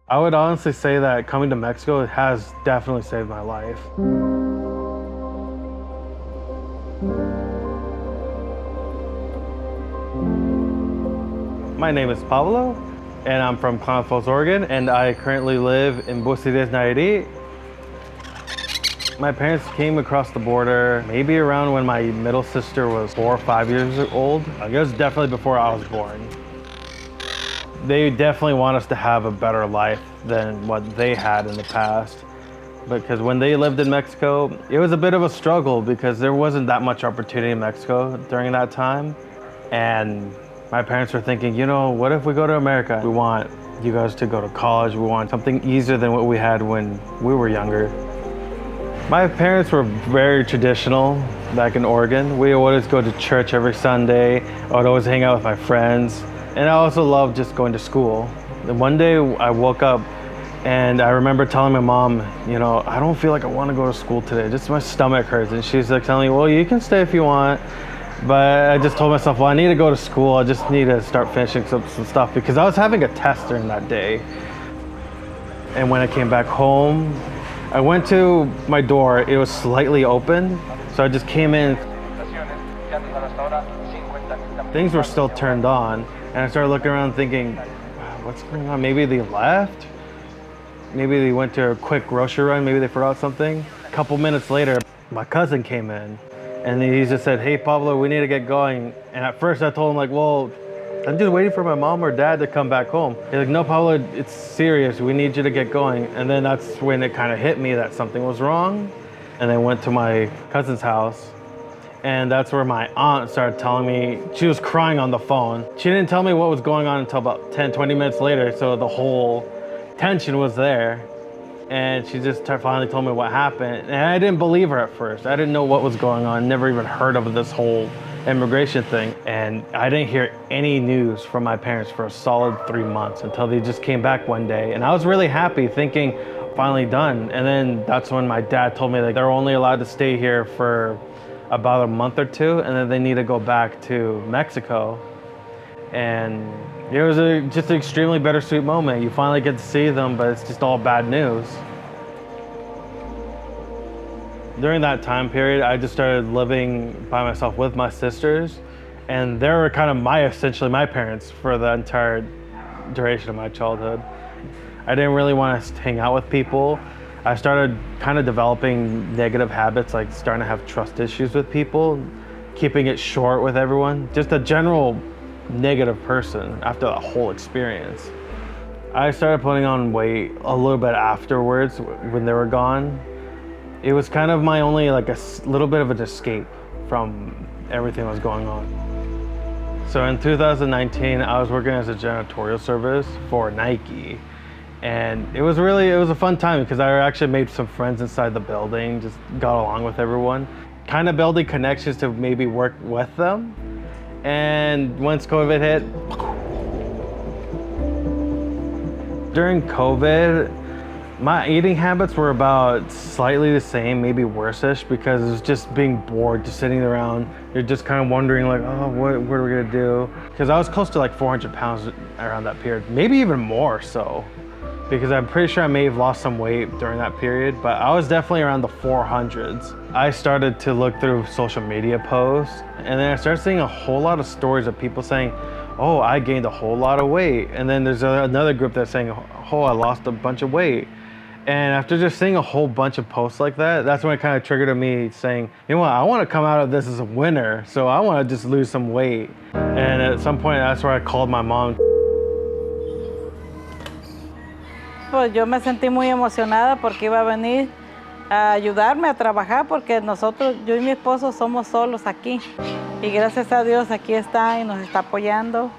I would honestly say that coming to Mexico has definitely saved my life. My name is Pablo, and I'm from Clown Falls, Oregon, and I currently live in Bucides, Nayarit. My parents came across the border maybe around when my middle sister was 4 or 5 years old. It was definitely before I was born. They definitely want us to have a better life than what they had in the past. Because when they lived in Mexico, it was a bit of a struggle because there wasn't that much opportunity in Mexico during that time. And my parents were thinking, you know, what if we go to America? We want you guys to go to college. We want something easier than what we had when we were younger. My parents were very traditional back in Oregon. We would always go to church every Sunday. I would always hang out with my friends. And I also loved just going to school. And one day I woke up and I remember telling my mom, you know, I don't feel like I want to go to school today. Just my stomach hurts. And she's like telling me, well, you can stay if you want. But I just told myself, well, I need to go to school. I just need to start finishing some stuff because I was having a test during that day. And when I came back home, I went to my door. It was slightly open. So I just came in. Things were still turned on. And I started looking around thinking, what's going on? Maybe they left? Maybe they went to a quick grocery run. Maybe they forgot something. A couple minutes later, my cousin came in and he just said, hey, Pablo, we need to get going. And at first I told him like, well, I'm just waiting for my mom or dad to come back home. He's like, no, Pablo, it's serious. We need you to get going. And then that's when it kind of hit me that something was wrong. And I went to my cousin's house. And that's where my aunt started telling me, she was crying on the phone. She didn't tell me what was going on until about 10, 20 minutes later. So the whole tension was there. And she just finally told me what happened. And I didn't believe her at first. I didn't know what was going on. Never even heard of this whole immigration thing. And I didn't hear any news from my parents for a solid 3 months until they just came back one day. And I was really happy thinking, finally done. And then that's when my dad told me that they're only allowed to stay here for about a month or two, and then they need to go back to Mexico. And it was just an extremely bittersweet moment. You finally get to see them, but it's just all bad news. During that time period, I just started living by myself with my sisters, and they were kind of essentially my parents for the entire duration of my childhood. I didn't really want to hang out with people. I started kind of developing negative habits, like starting to have trust issues with people, keeping it short with everyone, just a general negative person after that whole experience. I started putting on weight a little bit afterwards when they were gone. It was kind of my only like a little bit of an escape from everything that was going on. So in 2019, I was working as a janitorial service for Nike. And it was a fun time because I actually made some friends inside the building, just got along with everyone, kind of building connections to maybe work with them. And once COVID hit, during COVID, my eating habits were about slightly the same, maybe worse-ish, because it was just being bored, just sitting around. You're just kind of wondering like, oh, what are we gonna do? Because I was close to like 400 pounds around that period, maybe even more so. Because I'm pretty sure I may have lost some weight during that period, but I was definitely around the 400s. I started to look through social media posts, and then I started seeing a whole lot of stories of people saying, oh, I gained a whole lot of weight. And then there's another group that's saying, oh, I lost a bunch of weight. And after just seeing a whole bunch of posts like that, that's when it kind of triggered me saying, you know what, I want to come out of this as a winner, so I want to just lose some weight. And at some point, that's where I called my mom. Pues yo me sentí muy emocionada porque iba a venir a ayudarme a trabajar porque nosotros, yo y mi esposo somos solos aquí y gracias a Dios aquí está y nos está apoyando.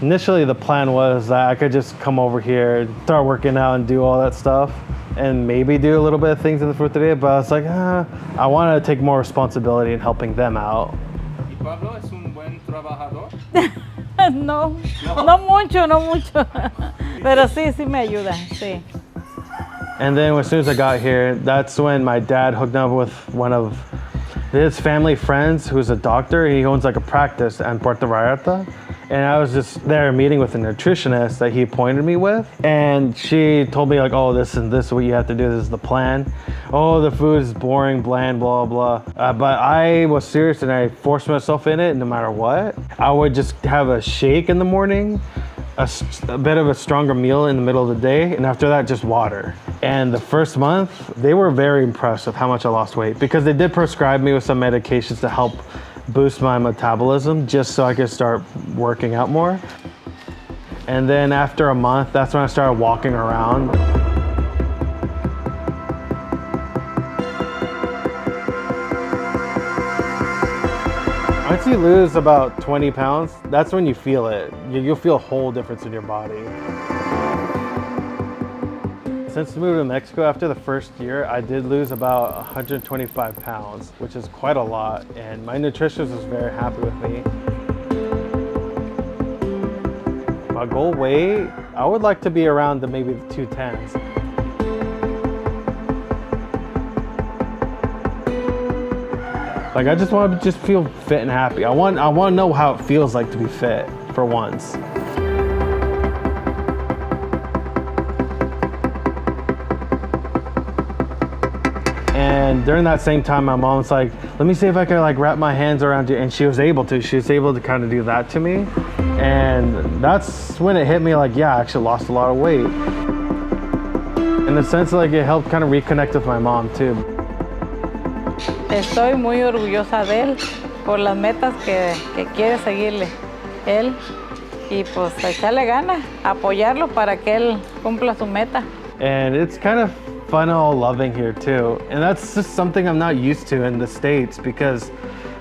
Initially the plan was that I could just come over here, start working out and do all that stuff and maybe do a little bit of things in the fruteria, but I was like, I wanted to take more responsibility in helping them out. ¿Y Pablo es un buen trabajador? No, no mucho, pero sí me ayuda, sí. And then as soon as I got here, that's when my dad hooked up with one of his family friends who's a doctor. He owns like a practice in Puerto Vallarta. And I was just there meeting with a nutritionist that he appointed me with. And she told me like, oh, this and this is what you have to do. This is the plan. Oh, the food is boring, bland, blah, blah. But I was serious and I forced myself in it no matter what. I would just have a shake in the morning, a bit of a stronger meal in the middle of the day, and after that, just water. And the first month, they were very impressed with how much I lost weight because they did prescribe me with some medications to help boost my metabolism just so I could start working out more. And then after a month, that's when I started walking around. Once you lose about 20 pounds, that's when you feel it. You'll feel a whole difference in your body. Since moving to Mexico after the first year, I did lose about 125 pounds, which is quite a lot. And my nutritionist was very happy with me. My goal weight, I would like to be around maybe the 210s. Like I just want to feel fit and happy. I want to know how it feels like to be fit for once. And during that same time, my mom's like, let me see if I can like wrap my hands around you. And she was able to. She was able to kind of do that to me. And that's when it hit me like, yeah, I actually lost a lot of weight. In the sense like it helped kind of reconnect with my mom too. Estoy muy orgullosa de él por las metas que quiere seguirle él y pues echarle ganas, apoyarlo para que él cumpla su meta. And it's kind of fun all loving here too. And that's just something I'm not used to in the States because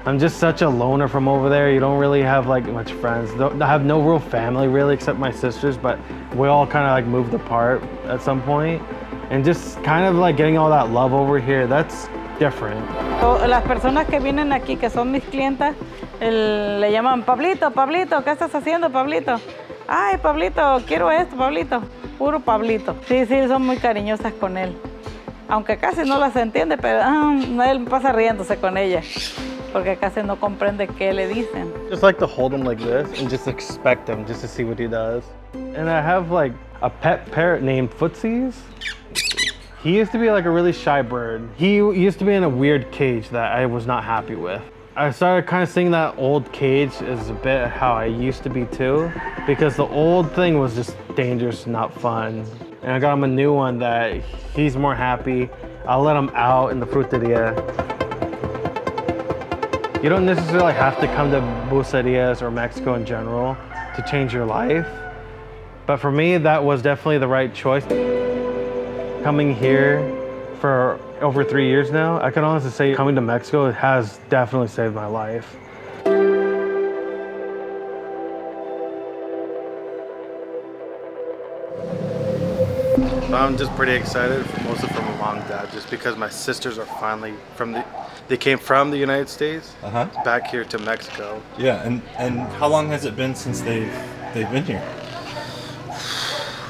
I'm just such a loner from over there. You don't really have like much friends. I have no real family really except my sisters, but we all kind of like moved apart at some point. And just kind of like getting all that love over here, that's different. Las personas que vienen aquí, que son mis clientas, le llaman Pablito, Pablito, ¿qué estás haciendo, Pablito? Ay, Pablito, quiero esto, Pablito. Puro Pablito. Sí, son muy cariñosas con él. Aunque casi no las entiende, pero él pasa riéndose con ella. Porque casi no comprende qué le dicen. Just like to hold him like this and just expect him just to see what he does. And I have like a pet parrot named Footsies. He used to be like a really shy bird. He used to be in a weird cage that I was not happy with. I started kind of seeing that old cage as a bit how I used to be too, because the old thing was just dangerous, not fun. And I got him a new one that he's more happy. I'll let him out in the fruteria. You don't necessarily have to come to bucerias or Mexico in general to change your life. But for me, that was definitely the right choice. Coming here for over 3 years now, I can honestly say coming to Mexico has definitely saved my life. I'm just pretty excited, mostly for my mom and dad, just because my sisters are finally they came from the United States back here to Mexico. Yeah, and how long has it been since they've been here?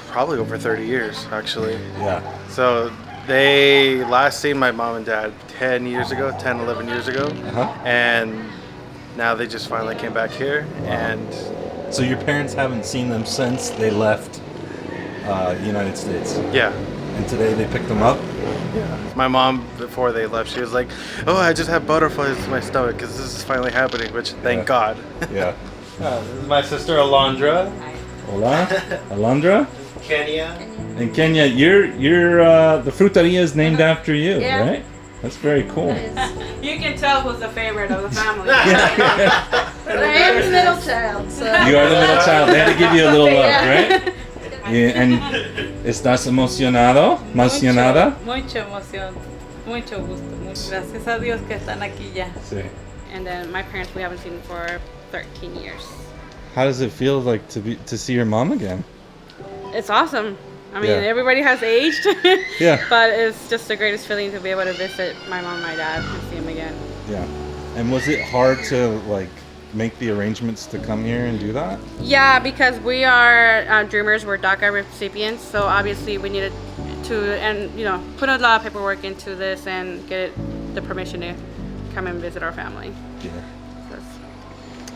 Probably over 30 years, actually. Yeah. So they last seen my mom and dad 10, 11 years ago. And now they just finally came back here. Wow. And so your parents haven't seen them since they left the United States? Yeah. And today they picked them up? Yeah. My mom, before they left, she was like, oh, I just have butterflies in my stomach because this is finally happening, which thank God. Yeah. This is my sister Alondra. Hola, Alondra? Kenia. And Kenya, you're the fruteria is named after you, right? That's very cool. You can tell who's the favorite of the family. But I am the middle child, so. You are the middle child. They had to give you a little love, right? And ¿estás emocionado? ¿Emocionada? Mucha emoción, mucho gusto. Gracias a Dios que están aquí ya. Sí. And then my parents we haven't seen for 13 years. How does it feel like to see your mom again? It's awesome. I mean, Yeah. everybody has aged. Yeah. But it's just the greatest feeling to be able to visit my mom and my dad and see them again. Yeah. And was it hard to like make the arrangements to come here and do that? Yeah, because we are dreamers, we're DACA recipients, so obviously we needed to, and put a lot of paperwork into this and get the permission to come and visit our family. Yeah.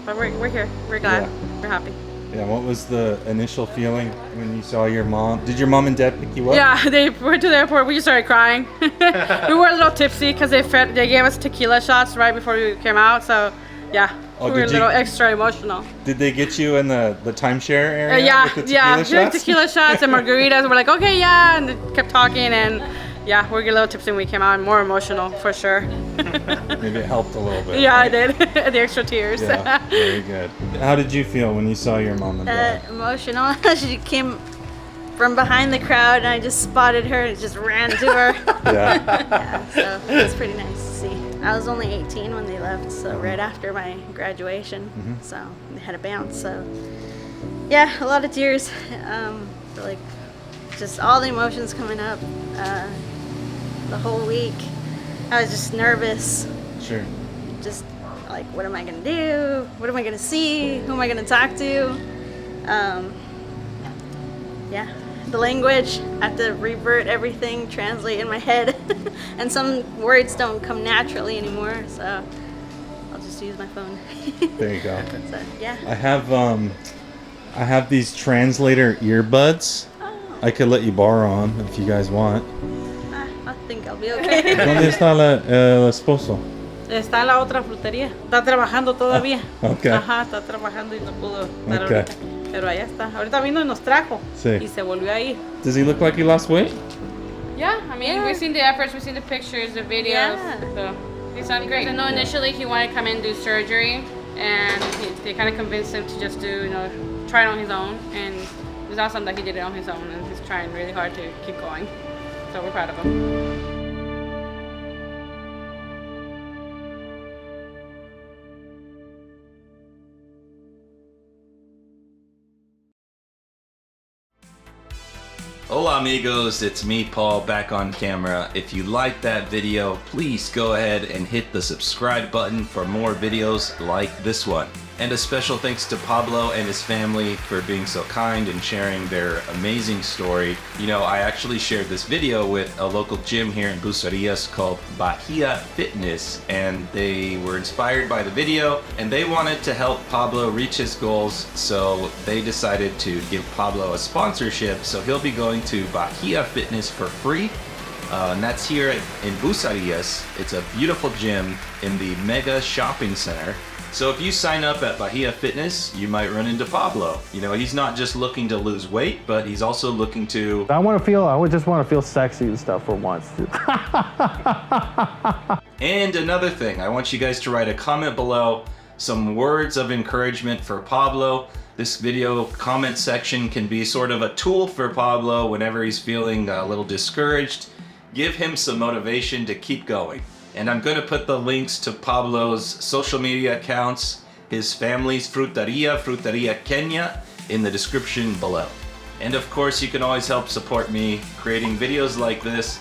but we're here. We're glad. We're happy. Yeah, what was the initial feeling when you saw your mom? Did your mom and dad pick you up? Yeah, they went to the airport. We just started crying. We were a little tipsy because they gave us tequila shots right before we came out. So, yeah, we were a little extra emotional. Did they get you in the timeshare area? Yeah, with the tequila shots? Tequila shots and margaritas. We're like, okay, yeah, and they kept talking, and yeah, we were a little tipsy when we came out, and more emotional for sure. Maybe it helped a little bit. Yeah, I did. The extra tears. Yeah, very good. How did you feel when you saw your mom and dad? Emotional. She came from behind the crowd, and I just spotted her and just ran to her. Yeah. So it was pretty nice to see. I was only 18 when they left, so right after my graduation. So they had a bounce. So yeah, a lot of tears. Like just all the emotions coming up. The whole week, I was just nervous. Sure. Just like, what am I gonna do? What am I gonna see? Who am I gonna talk to? Yeah, the language, I have to revert everything, translate in my head, and some words don't come naturally anymore, so I'll just use my phone. There you go. So, yeah. I have these translator earbuds. I could let you borrow them if you guys want. I think I'll be okay. ¿Dónde está el esposo? Está en la otra frutería. Está trabajando todavía. Okay. Ajá, está trabajando y no pudo estar Okay. ahorita. Pero allá está. Ahorita vino y nos trajo. Sí. Y se volvió a ir. Does he look like he lost weight? Yeah, I mean, we've seen the efforts, we've seen the pictures, the videos. Yeah. So he's done great. I know initially he wanted to come in and do surgery, and they kind of convinced him to just do, try it on his own. And it was awesome that he did it on his own, and he's trying really hard to keep going. So we're proud of him. Hola amigos, it's me Paul back on camera. If you liked that video, please go ahead and hit the subscribe button for more videos like this one. And a special thanks to Pablo and his family for being so kind and sharing their amazing story. You know, I actually shared this video with a local gym here in Bucerias called Bahia Fitness, and they were inspired by the video and they wanted to help Pablo reach his goals, so they decided to give Pablo a sponsorship, so he'll be going to Bahia Fitness for free. And that's here in Bucerias. It's a beautiful gym in the mega shopping center. So if you sign up at Bahia Fitness, you might run into Pablo. You know, he's not just looking to lose weight, but he's also looking to... I would just want to feel sexy and stuff for once. And another thing, I want you guys to write a comment below, some words of encouragement for Pablo. This video comment section can be sort of a tool for Pablo whenever he's feeling a little discouraged. Give him some motivation to keep going. And I'm going to put the links to Pablo's social media accounts, his family's Frutería Kenia, in the description below. And of course, you can always help support me creating videos like this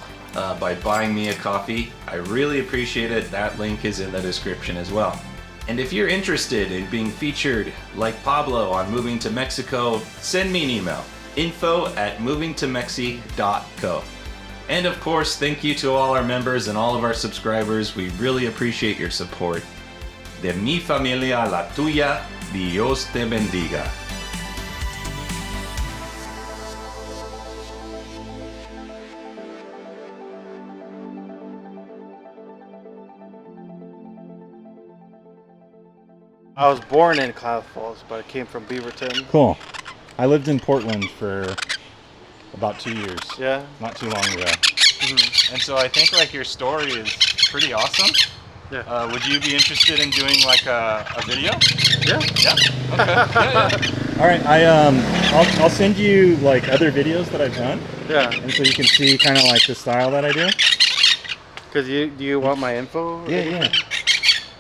by buying me a coffee. I really appreciate it. That link is in the description as well. And if you're interested in being featured like Pablo on Moving to Mexico, send me an email, info@movingtomexi.co. And of course, thank you to all our members and all of our subscribers. We really appreciate your support. De mi familia a la tuya, Dios te bendiga. I was born in Cloud Falls, but I came from Beaverton. Cool. I lived in Portland for about 2 years. Yeah. Not too long ago. And so I think like your story is pretty awesome. Yeah. Would you be interested in doing like a video? Yeah. Yeah. Okay. Yeah. All right. I'll send you like other videos that I've done. Yeah. And so you can see kind of like the style that I do. Cause do you want my info? Yeah.